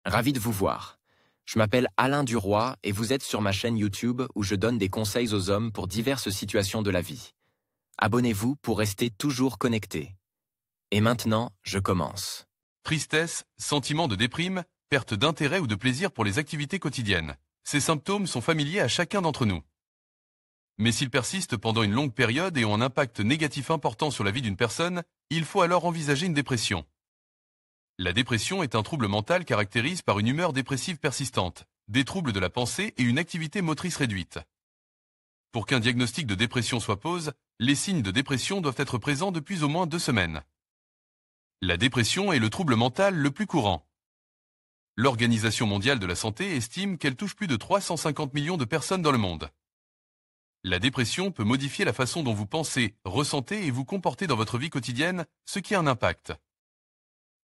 Ravi de vous voir. Je m'appelle Alain Duroy et vous êtes sur ma chaîne YouTube où je donne des conseils aux hommes pour diverses situations de la vie. Abonnez-vous pour rester toujours connecté. Et maintenant, je commence. Tristesse, sentiment de déprime, perte d'intérêt ou de plaisir pour les activités quotidiennes. Ces symptômes sont familiers à chacun d'entre nous. Mais s'ils persistent pendant une longue période et ont un impact négatif important sur la vie d'une personne, il faut alors envisager une dépression. La dépression est un trouble mental caractérisé par une humeur dépressive persistante, des troubles de la pensée et une activité motrice réduite. Pour qu'un diagnostic de dépression soit posé, les signes de dépression doivent être présents depuis au moins 2 semaines. La dépression est le trouble mental le plus courant. L'Organisation mondiale de la santé estime qu'elle touche plus de 350 millions de personnes dans le monde. La dépression peut modifier la façon dont vous pensez, ressentez et vous comportez dans votre vie quotidienne, ce qui a un impact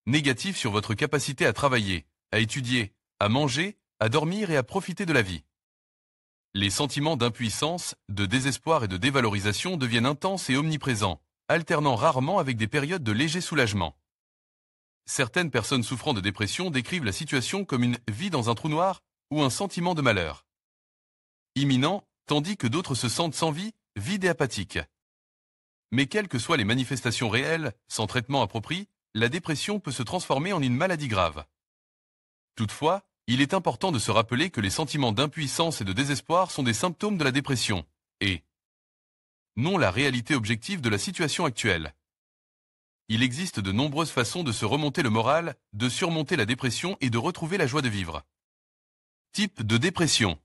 négatif sur votre capacité à travailler, à étudier, à manger, à dormir et à profiter de la vie. Les sentiments d'impuissance, de désespoir et de dévalorisation deviennent intenses et omniprésents, alternant rarement avec des périodes de léger soulagement. Certaines personnes souffrant de dépression décrivent la situation comme une vie dans un trou noir ou un sentiment de malheur imminent, tandis que d'autres se sentent sans vie, vides et apathiques. Mais quelles que soient les manifestations réelles, sans traitement approprié, la dépression peut se transformer en une maladie grave. Toutefois, il est important de se rappeler que les sentiments d'impuissance et de désespoir sont des symptômes de la dépression, et non la réalité objective de la situation actuelle. Il existe de nombreuses façons de se remonter le moral, de surmonter la dépression et de retrouver la joie de vivre. Type de dépression.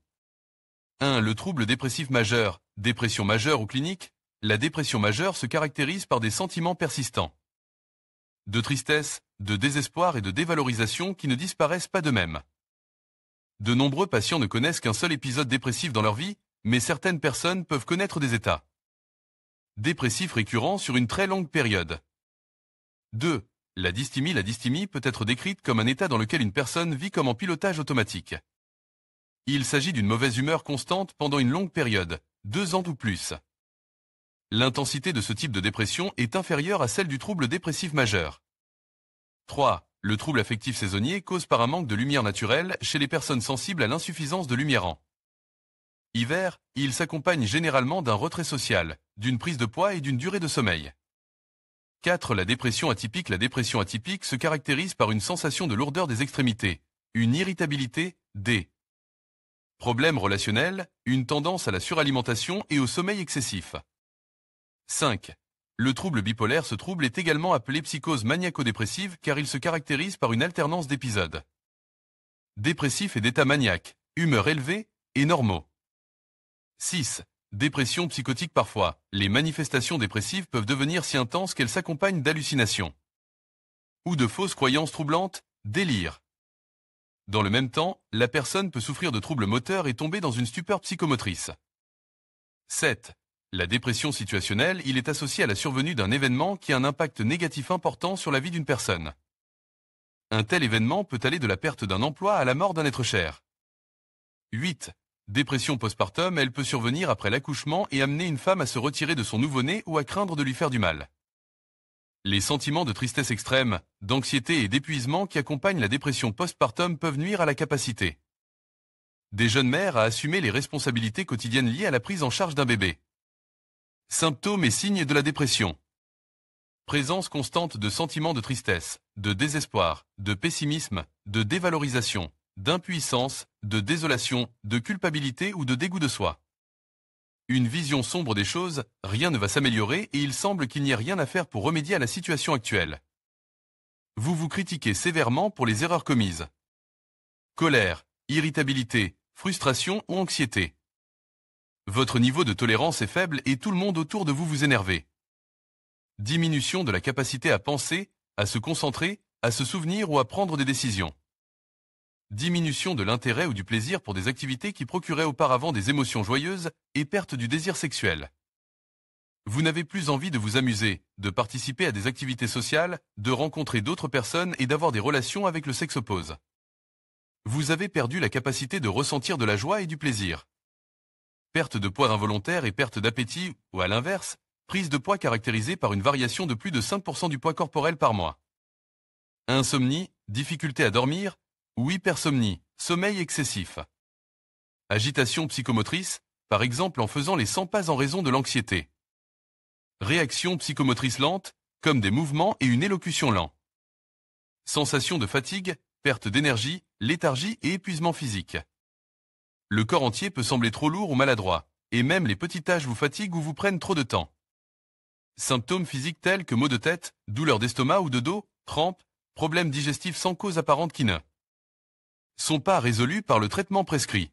1. Le trouble dépressif majeur, dépression majeure ou clinique. La dépression majeure se caractérise par des sentiments persistants de tristesse, de désespoir et de dévalorisation qui ne disparaissent pas d'eux-mêmes. De nombreux patients ne connaissent qu'un seul épisode dépressif dans leur vie, mais certaines personnes peuvent connaître des états dépressifs récurrents sur une très longue période. 2. La dysthymie. La dysthymie peut être décrite comme un état dans lequel une personne vit comme en pilotage automatique. Il s'agit d'une mauvaise humeur constante pendant une longue période, 2 ans ou plus. L'intensité de ce type de dépression est inférieure à celle du trouble dépressif majeur. 3. Le trouble affectif saisonnier cause par un manque de lumière naturelle chez les personnes sensibles à l'insuffisance de lumière en hiver, il s'accompagne généralement d'un retrait social, d'une prise de poids et d'une durée de sommeil. 4. La dépression atypique. La dépression atypique se caractérise par une sensation de lourdeur des extrémités, une irritabilité, des problèmes relationnels, une tendance à la suralimentation et au sommeil excessif. 5. Le trouble bipolaire. Ce trouble est également appelé psychose maniaco-dépressive car il se caractérise par une alternance d'épisodes dépressifs et d'états maniaques, humeur élevée et normaux. 6. Dépression psychotique. Parfois, les manifestations dépressives peuvent devenir si intenses qu'elles s'accompagnent d'hallucinations ou de fausses croyances troublantes, délire. Dans le même temps, la personne peut souffrir de troubles moteurs et tomber dans une stupeur psychomotrice. 7. La dépression situationnelle. Il est associé à la survenue d'un événement qui a un impact négatif important sur la vie d'une personne. Un tel événement peut aller de la perte d'un emploi à la mort d'un être cher. 8. Dépression postpartum. Elle peut survenir après l'accouchement et amener une femme à se retirer de son nouveau-né ou à craindre de lui faire du mal. Les sentiments de tristesse extrême, d'anxiété et d'épuisement qui accompagnent la dépression postpartum peuvent nuire à la capacité des jeunes mères à assumer les responsabilités quotidiennes liées à la prise en charge d'un bébé. Symptômes et signes de la dépression. Présence constante de sentiments de tristesse, de désespoir, de pessimisme, de dévalorisation, d'impuissance, de désolation, de culpabilité ou de dégoût de soi. Une vision sombre des choses, rien ne va s'améliorer et il semble qu'il n'y ait rien à faire pour remédier à la situation actuelle. Vous vous critiquez sévèrement pour les erreurs commises. Colère, irritabilité, frustration ou anxiété. Votre niveau de tolérance est faible et tout le monde autour de vous vous énerve. Diminution de la capacité à penser, à se concentrer, à se souvenir ou à prendre des décisions. Diminution de l'intérêt ou du plaisir pour des activités qui procuraient auparavant des émotions joyeuses et perte du désir sexuel. Vous n'avez plus envie de vous amuser, de participer à des activités sociales, de rencontrer d'autres personnes et d'avoir des relations avec le sexe opposé. Vous avez perdu la capacité de ressentir de la joie et du plaisir. Perte de poids involontaire et perte d'appétit, ou à l'inverse, prise de poids caractérisée par une variation de plus de 5% du poids corporel par mois. Insomnie, difficulté à dormir, ou hypersomnie, sommeil excessif. Agitation psychomotrice, par exemple en faisant les 100 pas en raison de l'anxiété. Réaction psychomotrice lente, comme des mouvements et une élocution lents. Sensation de fatigue, perte d'énergie, léthargie et épuisement physique. Le corps entier peut sembler trop lourd ou maladroit, et même les petites tâches vous fatiguent ou vous prennent trop de temps. Symptômes physiques tels que maux de tête, douleurs d'estomac ou de dos, crampes, problèmes digestifs sans cause apparente qui ne sont pas résolus par le traitement prescrit.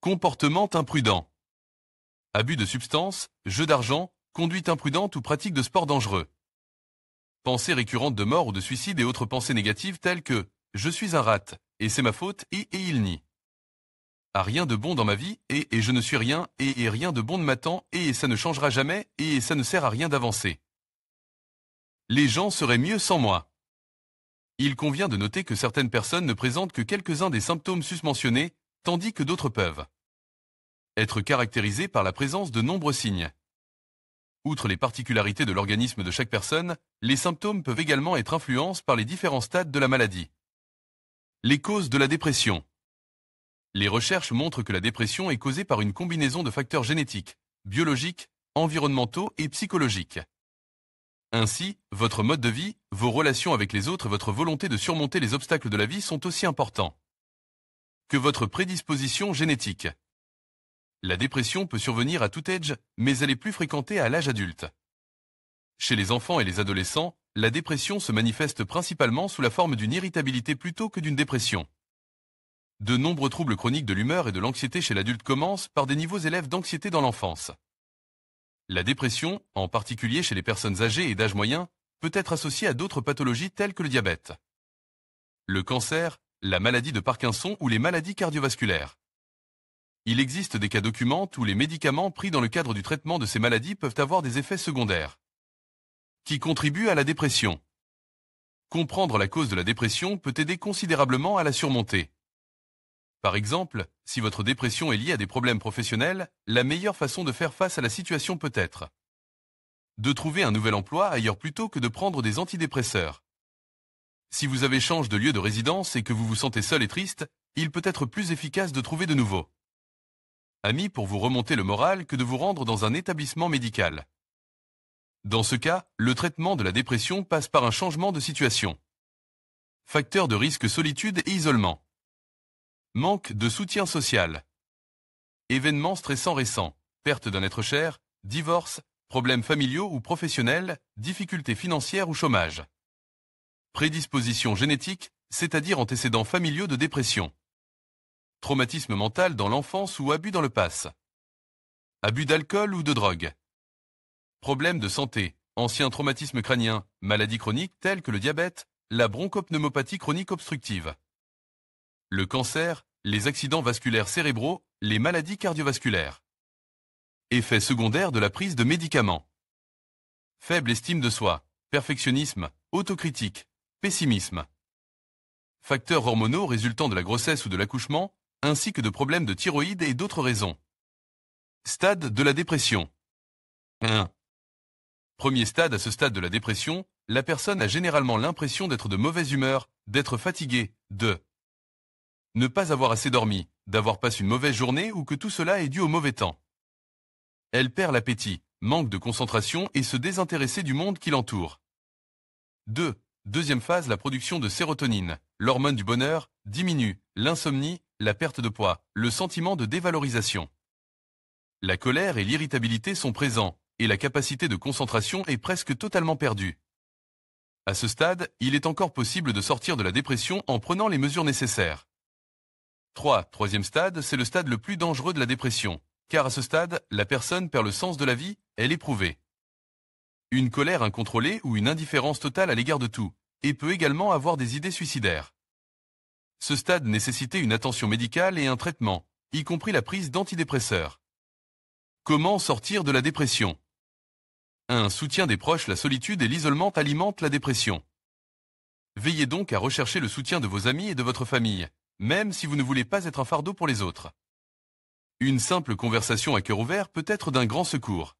Comportement imprudent. Abus de substances, jeu d'argent, conduite imprudente ou pratique de sport dangereux. Pensées récurrentes de mort ou de suicide et autres pensées négatives telles que « je suis un rat, et c'est ma faute, et il nie ». Ah, rien de bon dans ma vie, et je ne suis rien, et rien de bon ne m'attend, et ça ne changera jamais, et ça ne sert à rien d'avancer. Les gens seraient mieux sans moi. Il convient de noter que certaines personnes ne présentent que quelques-uns des symptômes susmentionnés, tandis que d'autres peuvent être caractérisés par la présence de nombreux signes. Outre les particularités de l'organisme de chaque personne, les symptômes peuvent également être influencés par les différents stades de la maladie. Les causes de la dépression. Les recherches montrent que la dépression est causée par une combinaison de facteurs génétiques, biologiques, environnementaux et psychologiques. Ainsi, votre mode de vie, vos relations avec les autres et votre volonté de surmonter les obstacles de la vie sont aussi importants que votre prédisposition génétique. La dépression peut survenir à tout âge, mais elle est plus fréquentée à l'âge adulte. Chez les enfants et les adolescents, la dépression se manifeste principalement sous la forme d'une irritabilité plutôt que d'une dépression. De nombreux troubles chroniques de l'humeur et de l'anxiété chez l'adulte commencent par des niveaux élevés d'anxiété dans l'enfance. La dépression, en particulier chez les personnes âgées et d'âge moyen, peut être associée à d'autres pathologies telles que le diabète, le cancer, la maladie de Parkinson ou les maladies cardiovasculaires. Il existe des cas documentés où les médicaments pris dans le cadre du traitement de ces maladies peuvent avoir des effets secondaires qui contribuent à la dépression. Comprendre la cause de la dépression peut aider considérablement à la surmonter. Par exemple, si votre dépression est liée à des problèmes professionnels, la meilleure façon de faire face à la situation peut être de trouver un nouvel emploi ailleurs plutôt que de prendre des antidépresseurs. Si vous avez changé de lieu de résidence et que vous vous sentez seul et triste, il peut être plus efficace de trouver de nouveaux amis pour vous remonter le moral que de vous rendre dans un établissement médical. Dans ce cas, le traitement de la dépression passe par un changement de situation. Facteurs de risque: solitude et isolement. Manque de soutien social. Événements stressants récents, perte d'un être cher, divorce, problèmes familiaux ou professionnels, difficultés financières ou chômage. Prédisposition génétique, c'est-à-dire antécédents familiaux de dépression. Traumatisme mental dans l'enfance ou abus dans le passé. Abus d'alcool ou de drogue. Problèmes de santé, anciens traumatismes crâniens, maladies chroniques telles que le diabète, la bronchopneumopathie chronique obstructive. Le cancer, les accidents vasculaires cérébraux, les maladies cardiovasculaires. Effets secondaires de la prise de médicaments. Faible estime de soi, perfectionnisme, autocritique, pessimisme. Facteurs hormonaux résultant de la grossesse ou de l'accouchement, ainsi que de problèmes de thyroïde et d'autres raisons. Stade de la dépression. 1. Premier stade: à ce stade de la dépression, la personne a généralement l'impression d'être de mauvaise humeur, d'être fatiguée, de ne pas avoir assez dormi, d'avoir passé une mauvaise journée ou que tout cela est dû au mauvais temps. Elle perd l'appétit, manque de concentration et se désintéresser du monde qui l'entoure. 2. Deuxième phase: la production de sérotonine, l'hormone du bonheur, diminue, l'insomnie, la perte de poids, le sentiment de dévalorisation. La colère et l'irritabilité sont présents, et la capacité de concentration est presque totalement perdue. À ce stade, il est encore possible de sortir de la dépression en prenant les mesures nécessaires. 3. Troisième stade, c'est le stade le plus dangereux de la dépression, car à ce stade, la personne perd le sens de la vie, elle est éprouvée. Une colère incontrôlée ou une indifférence totale à l'égard de tout, et peut également avoir des idées suicidaires. Ce stade nécessitait une attention médicale et un traitement, y compris la prise d'antidépresseurs. Comment sortir de la dépression? 1. Soutien des proches: la solitude et l'isolement alimentent la dépression. Veillez donc à rechercher le soutien de vos amis et de votre famille, même si vous ne voulez pas être un fardeau pour les autres. Une simple conversation à cœur ouvert peut être d'un grand secours.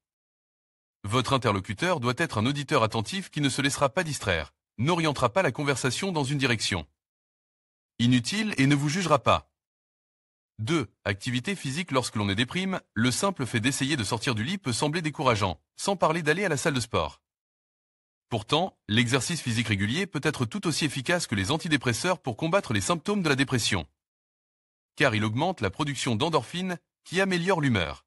Votre interlocuteur doit être un auditeur attentif qui ne se laissera pas distraire, n'orientera pas la conversation dans une direction. inutile et ne vous jugera pas. 2. Activité physique. Lorsque l'on est déprime, le simple fait d'essayer de sortir du lit peut sembler décourageant, sans parler d'aller à la salle de sport. Pourtant, l'exercice physique régulier peut être tout aussi efficace que les antidépresseurs pour combattre les symptômes de la dépression. Car il augmente la production d'endorphines qui améliore l'humeur.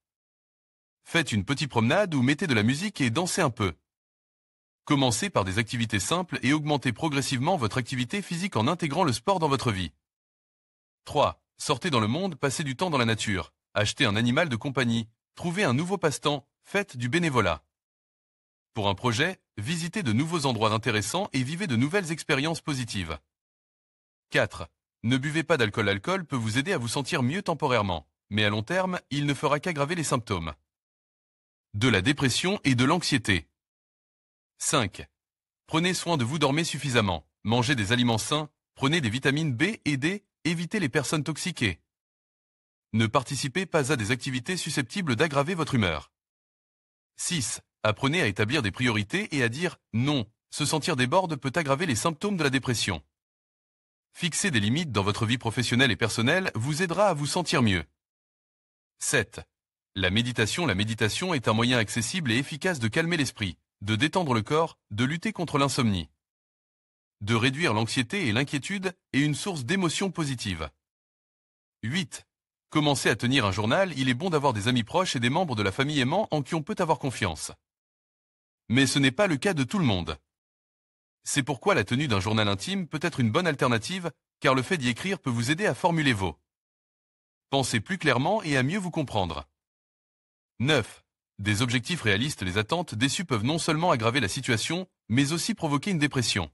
Faites une petite promenade ou mettez de la musique et dansez un peu. Commencez par des activités simples et augmentez progressivement votre activité physique en intégrant le sport dans votre vie. 3. Sortez dans le monde, passez du temps dans la nature, achetez un animal de compagnie, trouvez un nouveau passe-temps, faites du bénévolat. Pour un projet, visitez de nouveaux endroits intéressants et vivez de nouvelles expériences positives. 4. Ne buvez pas d'alcool. L'alcool peut vous aider à vous sentir mieux temporairement, mais à long terme, il ne fera qu'aggraver les symptômes de la dépression et de l'anxiété. 5. Prenez soin de vous, dormez suffisamment, mangez des aliments sains, prenez des vitamines B et D, évitez les personnes toxiques. Ne participez pas à des activités susceptibles d'aggraver votre humeur. 6. Apprenez à établir des priorités et à dire « non ». Se sentir déborde peut aggraver les symptômes de la dépression. Fixer des limites dans votre vie professionnelle et personnelle vous aidera à vous sentir mieux. 7. La méditation. La méditation est un moyen accessible et efficace de calmer l'esprit, de détendre le corps, de lutter contre l'insomnie, de réduire l'anxiété et l'inquiétude et une source d'émotions positives. 8. Commencez à tenir un journal. Il est bon d'avoir des amis proches et des membres de la famille aimants en qui on peut avoir confiance. Mais ce n'est pas le cas de tout le monde. C'est pourquoi la tenue d'un journal intime peut être une bonne alternative, car le fait d'y écrire peut vous aider à formuler vos pensées plus clairement et à mieux vous comprendre. 9. Des objectifs réalistes. Les attentes déçues peuvent non seulement aggraver la situation, mais aussi provoquer une dépression.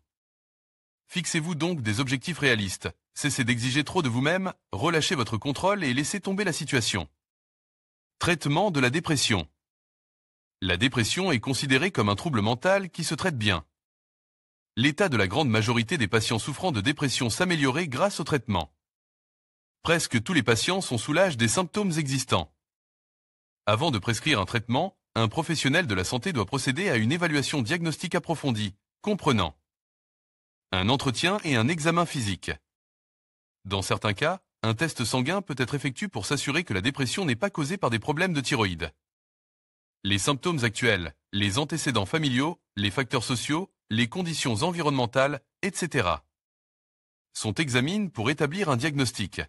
Fixez-vous donc des objectifs réalistes, cessez d'exiger trop de vous-même, relâchez votre contrôle et laissez tomber la situation. Traitement de la dépression. La dépression est considérée comme un trouble mental qui se traite bien. L'état de la grande majorité des patients souffrant de dépression s'améliorait grâce au traitement. Presque tous les patients sont soulagés des symptômes existants. Avant de prescrire un traitement, un professionnel de la santé doit procéder à une évaluation diagnostique approfondie, comprenant un entretien et un examen physique. Dans certains cas, un test sanguin peut être effectué pour s'assurer que la dépression n'est pas causée par des problèmes de thyroïde. Les symptômes actuels, les antécédents familiaux, les facteurs sociaux, les conditions environnementales, etc. sont examinés pour établir un diagnostic.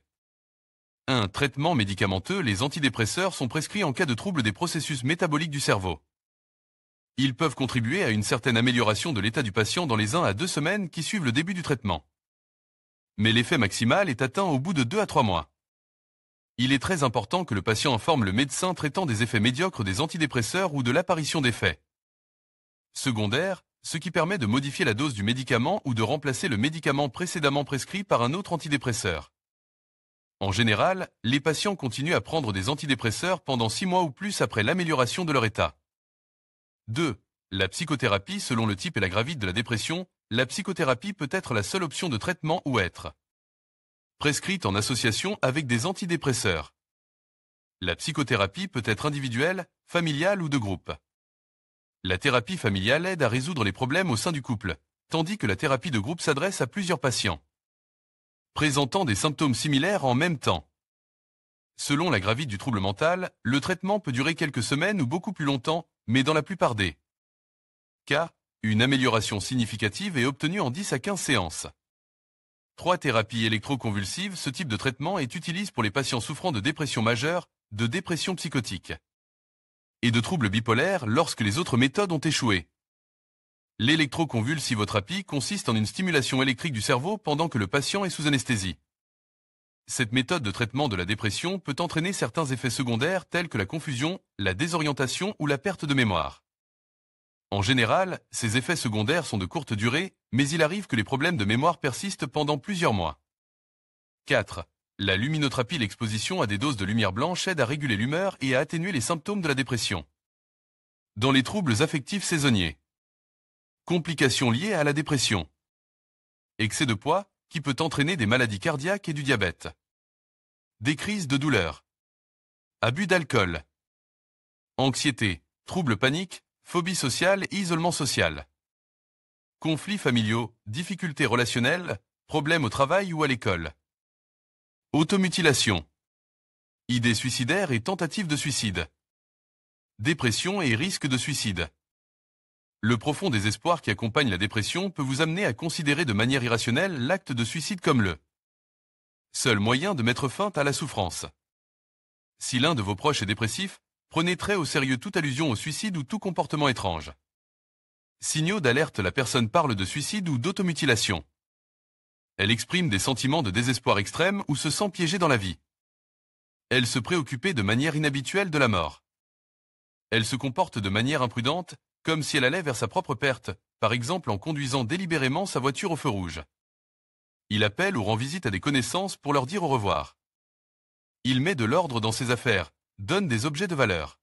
Un traitement médicamenteux. Les antidépresseurs sont prescrits en cas de trouble des processus métaboliques du cerveau. Ils peuvent contribuer à une certaine amélioration de l'état du patient dans les 1 à 2 semaines qui suivent le début du traitement. Mais l'effet maximal est atteint au bout de 2 à 3 mois. Il est très important que le patient informe le médecin traitant des effets médiocres des antidépresseurs ou de l'apparition d'effets secondaires, ce qui permet de modifier la dose du médicament ou de remplacer le médicament précédemment prescrit par un autre antidépresseur. En général, les patients continuent à prendre des antidépresseurs pendant 6 mois ou plus après l'amélioration de leur état. 2. La psychothérapie. Selon le type et la gravité de la dépression, la psychothérapie peut être la seule option de traitement ou être prescrite en association avec des antidépresseurs. La psychothérapie peut être individuelle, familiale ou de groupe. La thérapie familiale aide à résoudre les problèmes au sein du couple, tandis que la thérapie de groupe s'adresse à plusieurs patients présentant des symptômes similaires en même temps. Selon la gravité du trouble mental, le traitement peut durer quelques semaines ou beaucoup plus longtemps, mais dans la plupart des cas, une amélioration significative est obtenue en 10 à 15 séances. 3. Thérapie électroconvulsive. Ce type de traitement est utilisé pour les patients souffrant de dépression majeure, de dépression psychotique et de troubles bipolaires lorsque les autres méthodes ont échoué. L'électroconvulsivothérapie consiste en une stimulation électrique du cerveau pendant que le patient est sous anesthésie. Cette méthode de traitement de la dépression peut entraîner certains effets secondaires tels que la confusion, la désorientation ou la perte de mémoire. En général, ces effets secondaires sont de courte durée, mais il arrive que les problèmes de mémoire persistent pendant plusieurs mois. 4. La luminothérapie. L'exposition à des doses de lumière blanche aide à réguler l'humeur et à atténuer les symptômes de la dépression. Dans les troubles affectifs saisonniers. Complications liées à la dépression. Excès de poids, qui peut entraîner des maladies cardiaques et du diabète. Des crises de douleur. Abus d'alcool. Anxiété, troubles paniques, phobie sociale et isolement social. Conflits familiaux, difficultés relationnelles, problèmes au travail ou à l'école, Automutilation. Idées suicidaires et tentatives de suicide. Dépression et risque de suicide. Le profond désespoir qui accompagne la dépression peut vous amener à considérer de manière irrationnelle l'acte de suicide comme le seul moyen de mettre fin à la souffrance. Si l'un de vos proches est dépressif, prenez très au sérieux toute allusion au suicide ou tout comportement étrange. Signaux d'alerte: la personne parle de suicide ou d'automutilation. Elle exprime des sentiments de désespoir extrême ou se sent piégée dans la vie. Elle se préoccupait de manière inhabituelle de la mort. Elle se comporte de manière imprudente, comme si elle allait vers sa propre perte, par exemple en conduisant délibérément sa voiture au feu rouge. Il appelle ou rend visite à des connaissances pour leur dire au revoir. Il met de l'ordre dans ses affaires, donne des objets de valeur.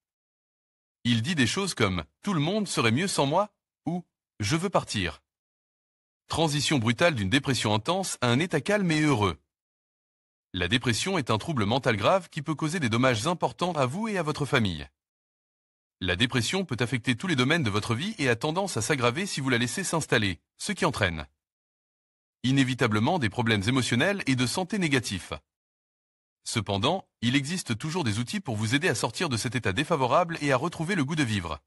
Il dit des choses comme « tout le monde serait mieux sans moi » ou « je veux partir ». Transition brutale d'une dépression intense à un état calme et heureux. La dépression est un trouble mental grave qui peut causer des dommages importants à vous et à votre famille. La dépression peut affecter tous les domaines de votre vie et a tendance à s'aggraver si vous la laissez s'installer, ce qui entraîne inévitablement des problèmes émotionnels et de santé négatifs. Cependant, il existe toujours des outils pour vous aider à sortir de cet état défavorable et à retrouver le goût de vivre.